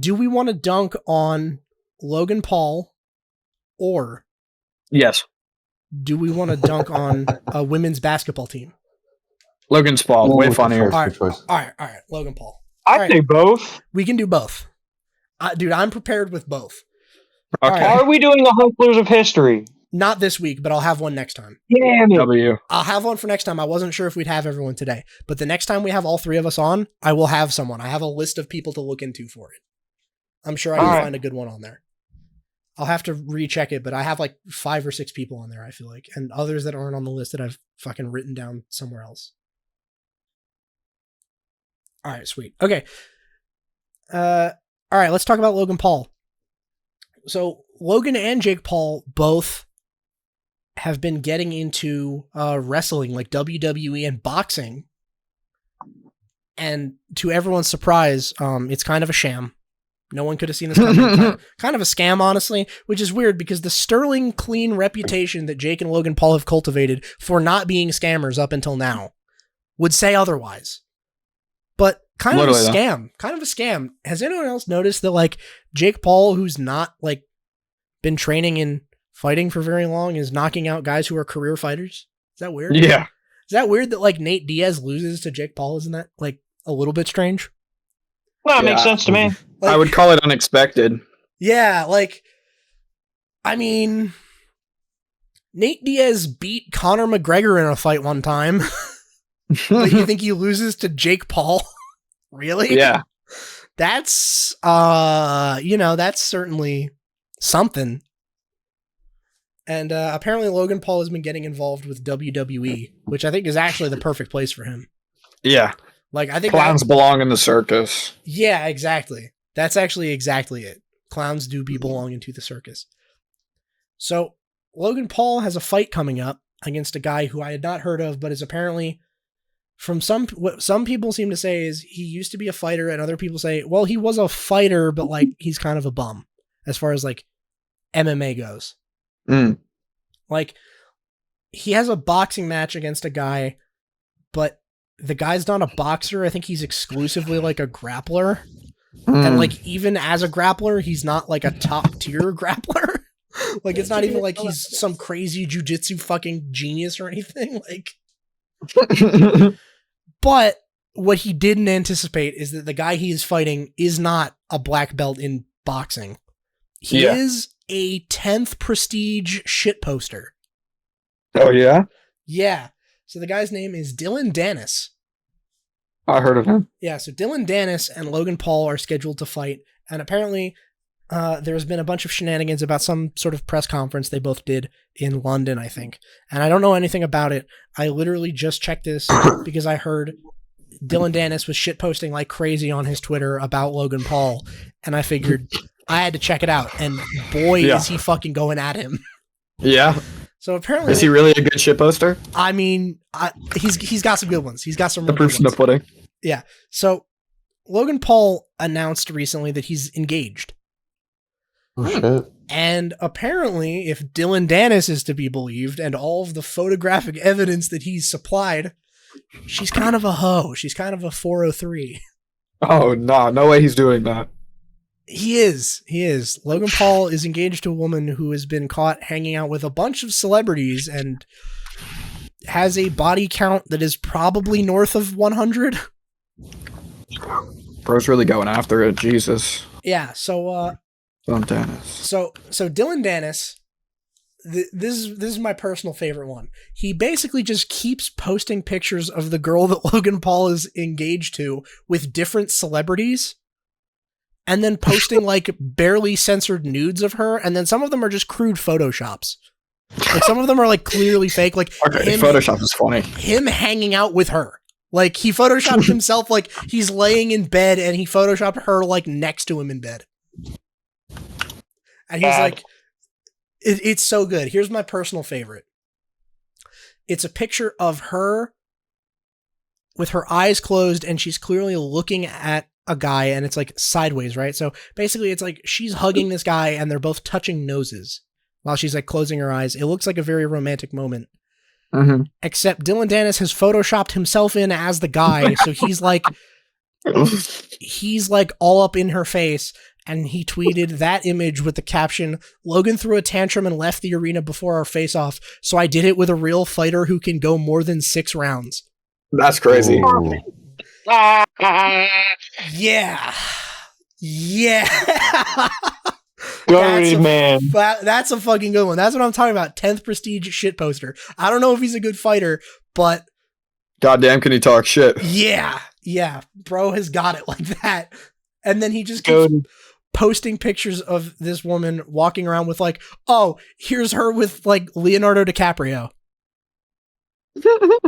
Do we want to dunk on Logan Paul, or Yes, do we want to dunk on a women's basketball team? Logan's Paul, way funnier. All right, Logan Paul. I'd say both. We can do both. Dude, I'm prepared with both. Okay. Are we doing the Hustlers of History? Not this week, but I'll have one next time. Damn it. W. I'll have one for next time. I wasn't sure if we'd have everyone today, but the next time we have all three of us on, I will have someone. I have a list of people to look into for it. I'm sure I can find a good one on there. I'll have to recheck it, but I have like 5 or 6 people on there, I feel like, and others that aren't on the list that I've fucking written down somewhere else. All right, sweet. Okay. All right, let's talk about Logan Paul. So Logan and Jake Paul both have been getting into wrestling, like WWE and boxing. And to everyone's surprise, it's kind of a sham. No one could have seen this coming. Kind of a scam, honestly, which is weird because the sterling clean reputation that Jake and Logan Paul have cultivated for not being scammers up until now would say otherwise. But kind of a scam. Has anyone else noticed that, like, Jake Paul, who's not, like, been training in fighting for very long, is knocking out guys who are career fighters? Is that weird? Yeah. Is that weird that, like, Nate Diaz loses to Jake Paul? Isn't that, like, a little bit strange? Well, it makes sense to me. Like, I would call it unexpected. Yeah, like, I mean, Nate Diaz beat Conor McGregor in a fight one time. But you think he loses to Jake Paul? Really? Yeah. That's, that's certainly something. And apparently Logan Paul has been getting involved with WWE, which I think is actually the perfect place for him. Yeah. Like, I think clowns belong in the circus. Yeah, exactly. That's actually exactly it. Clowns do belong into the circus. So Logan Paul has a fight coming up against a guy who I had not heard of, but is apparently, from what some people seem to say, is he used to be a fighter, and other people say, well, he was a fighter, but like he's kind of a bum as far as like MMA goes. Like, he has a boxing match against a guy, but the guy's not a boxer. I think he's exclusively like a grappler. And like, even as a grappler, he's not like a top tier grappler. Like, it's not even like he's some crazy jujitsu fucking genius or anything. Like, but what he didn't anticipate is that the guy he is fighting is not a black belt in boxing. He is a 10th prestige shit poster. Oh, yeah? Yeah. So the guy's name is Dylan Dennis. I heard of him. Yeah, so Dylan Dennis and Logan Paul are scheduled to fight, and apparently there's been a bunch of shenanigans about some sort of press conference they both did in London, I think. And I don't know anything about it. I literally just checked this because I heard Dylan Dennis was shitposting like crazy on his Twitter about Logan Paul, and I figured I had to check it out, and boy, is he fucking going at him. Yeah. So apparently, is he really a good shit poster? I mean, he's got some good ones. He's got some. The proof's in the pudding. Yeah. So Logan Paul announced recently that he's engaged. Oh shit! And apparently, if Dylan Dennis is to be believed, and all of the photographic evidence that he's supplied, she's kind of a hoe. She's kind of a 403. Oh no way he's doing that. He is. Logan Paul is engaged to a woman who has been caught hanging out with a bunch of celebrities and has a body count that is probably north of 100. Bro's really going after it. Jesus. Yeah. So, Dennis. So Dylan Dennis, this is my personal favorite one. He basically just keeps posting pictures of the girl that Logan Paul is engaged to with different celebrities, and then posting like barely censored nudes of her, and then some of them are just crude photoshops. Like, some of them are like clearly fake. Like, okay, Photoshop is funny. Him hanging out with her. Like, he photoshopped himself like he's laying in bed, and he photoshopped her like next to him in bed. And he's like, it's so good. Here's my personal favorite. It's a picture of her with her eyes closed, and she's clearly looking at a guy, and it's like sideways, right? So basically it's like she's hugging this guy and they're both touching noses while she's like closing her eyes. It looks like a very romantic moment. Except Dylan Dennis has photoshopped himself in as the guy. So he's like he's like all up in her face, and he tweeted that image with the caption, "Logan threw a tantrum and left the arena before our face-off, so I did it with a real fighter who can go more than 6 rounds." That's crazy. Ooh. Yeah. Yeah. Goated, man. That's a fucking good one. That's what I'm talking about. 10th prestige shit poster. I don't know if he's a good fighter, but Goddamn, can he talk shit? yeah, bro has got it like that. And then he just keeps posting pictures of this woman walking around with like, oh, here's her with like Leonardo DiCaprio.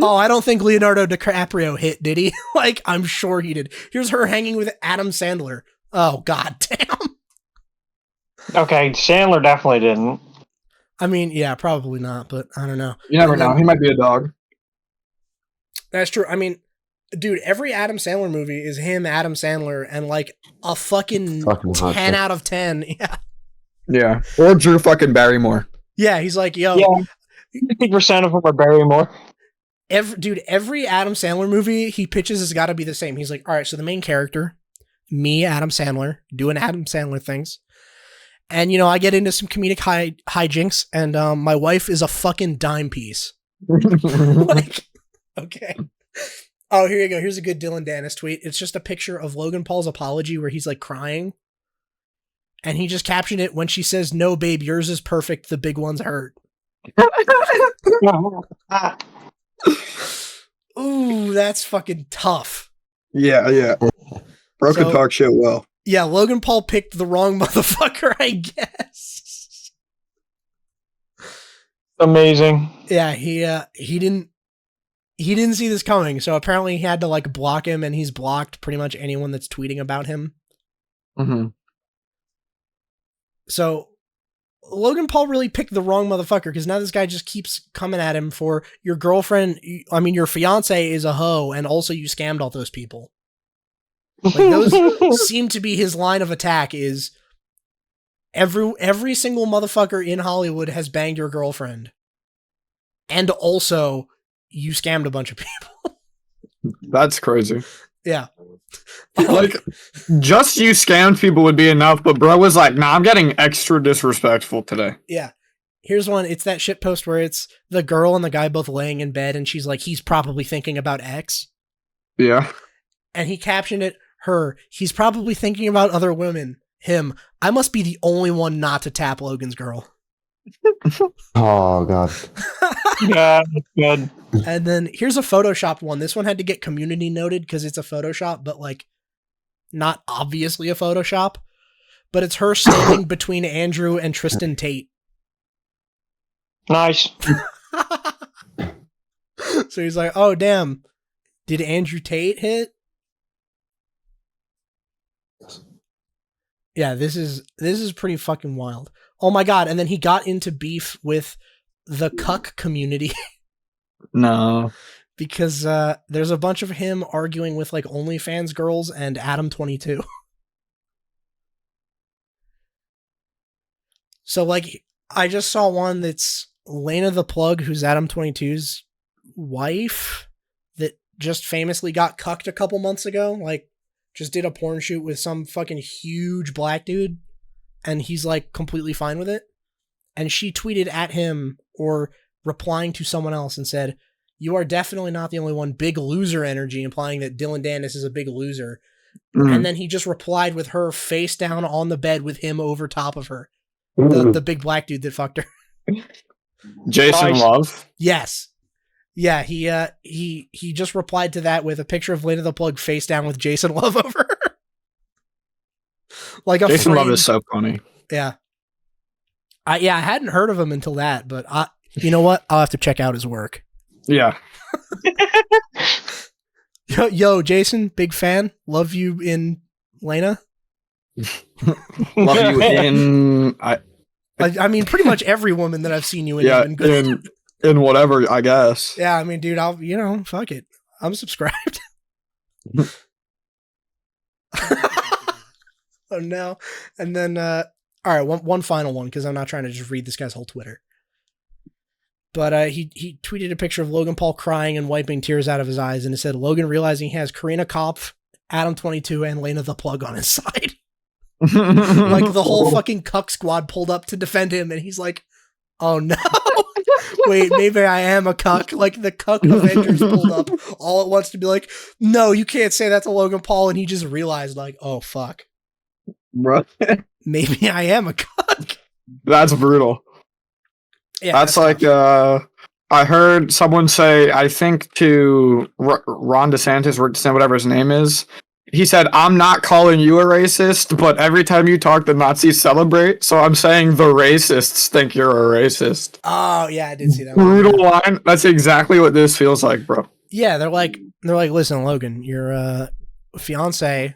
Oh, I don't think Leonardo DiCaprio hit, did he? Like, I'm sure he did. Here's her hanging with Adam Sandler. Oh, god damn. Okay, Sandler definitely didn't. I mean, yeah, probably not, but I don't know. You never know. He might be a dog. That's true. I mean, dude, every Adam Sandler movie is him, Adam Sandler, and like a fucking hot 10 chick. out of 10. Yeah. Yeah. Or Drew fucking Barrymore. Yeah, he's like, yo, Yeah. 50% of them are Barrymore. every Adam Sandler movie he pitches has got to be the same. He's like, all right, so the main character, me, Adam Sandler, doing Adam Sandler things. And, you know, I get into some comedic hijinks, and my wife is a fucking dime piece. Like, okay. Oh, here you go. Here's a good Dylan Dennis tweet. It's just a picture of Logan Paul's apology where he's like crying. And he just captioned it, "When she says, 'No, babe, yours is perfect. The big ones hurt.'" Ooh, that's fucking tough. Yeah. Bro can talk shit well. Yeah, Logan Paul picked the wrong motherfucker, I guess. Amazing. Yeah, he didn't see this coming, so apparently he had to like block him, and he's blocked pretty much anyone that's tweeting about him. Mm-hmm. So Logan Paul really picked the wrong motherfucker, because now this guy just keeps coming at him for your girlfriend. I mean, your fiance is a hoe, and also you scammed all those people. Like, those seem to be his line of attack. Is every single motherfucker in Hollywood has banged your girlfriend, and also you scammed a bunch of people. That's crazy. Yeah. Like, just you scammed people would be enough, but bro was like, nah, I'm getting extra disrespectful today. Yeah. Here's one. It's that shit post where it's the girl and the guy both laying in bed, and she's like, he's probably thinking about X. Yeah. And he captioned it, her, he's probably thinking about other women. Him, I must be the only one not to tap Logan's girl. Oh god. Yeah, that's good. And then here's a photoshopped one. This one had to get community noted because it's a Photoshop, but like not obviously a Photoshop. But it's her standing between Andrew and Tristan Tate. Nice. So he's like, oh damn, did Andrew Tate hit? Yeah, this is pretty fucking wild. Oh my god, and then he got into beef with the cuck community. No. Because there's a bunch of him arguing with like OnlyFans girls and Adam 22. So like, I just saw one that's Lena the Plug, who's Adam 22's wife, that just famously got cucked a couple months ago. Like, just did a porn shoot with some fucking huge black dude, and he's like completely fine with it. And she tweeted at him, or replying to someone else, and said, "You are definitely not the only one. Big loser energy," implying that Dylan Dennis is a big loser. Mm. And then he just replied with her face down on the bed with him over top of her. The big black dude that fucked her. Jason Nice. Love. Yes. Yeah, he just replied to that with a picture of Lena the Plug face down with Jason Love over her. Like a Jason Love framed- is so funny. Yeah. I hadn't heard of him until that, but you know what? I'll have to check out his work. Yeah. Yo, Jason, big fan. Love you in Lena. Love you in I mean, pretty much every woman that I've seen you in. yeah, has been good. in whatever, I guess. Yeah, I mean, dude, fuck it. I'm subscribed. Oh no. And then all right, one final one, because I'm not trying to just read this guy's whole Twitter. But he tweeted a picture of Logan Paul crying and wiping tears out of his eyes, and it said, Logan realizing he has Karina Kopf Adam 22 and Lena the Plug on his side. like Like the whole fucking cuck squad pulled up to defend him, and he's like, "Oh no, wait, maybe I am a cuck." Like the cuck Avengers pulled up all at once to be like, "No, you can't say that to Logan Paul," and he just realized, like, "Oh fuck, Bro, maybe I am a cuck." that's brutal. Yeah, that's like tough. I heard someone say, I think to Ron DeSantis, Rick DeSantis, whatever his name is. He said, "I'm not calling you a racist, but every time you talk, the Nazis celebrate. So I'm saying the racists think you're a racist." Oh yeah, I did see that. Brutal line. That's exactly what this feels like, bro. Yeah, they're like, "Listen, Logan, your fiance.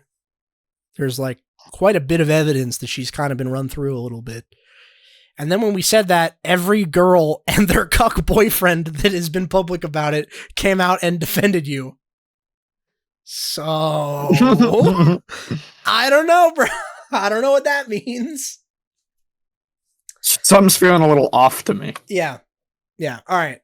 There's like quite a bit of evidence that she's kind of been run through a little bit." And then when we said that, every girl and their cuck boyfriend that has been public about it came out and defended you. So I don't know, bro. I don't know what that means. Something's feeling a little off to me. Yeah. All right.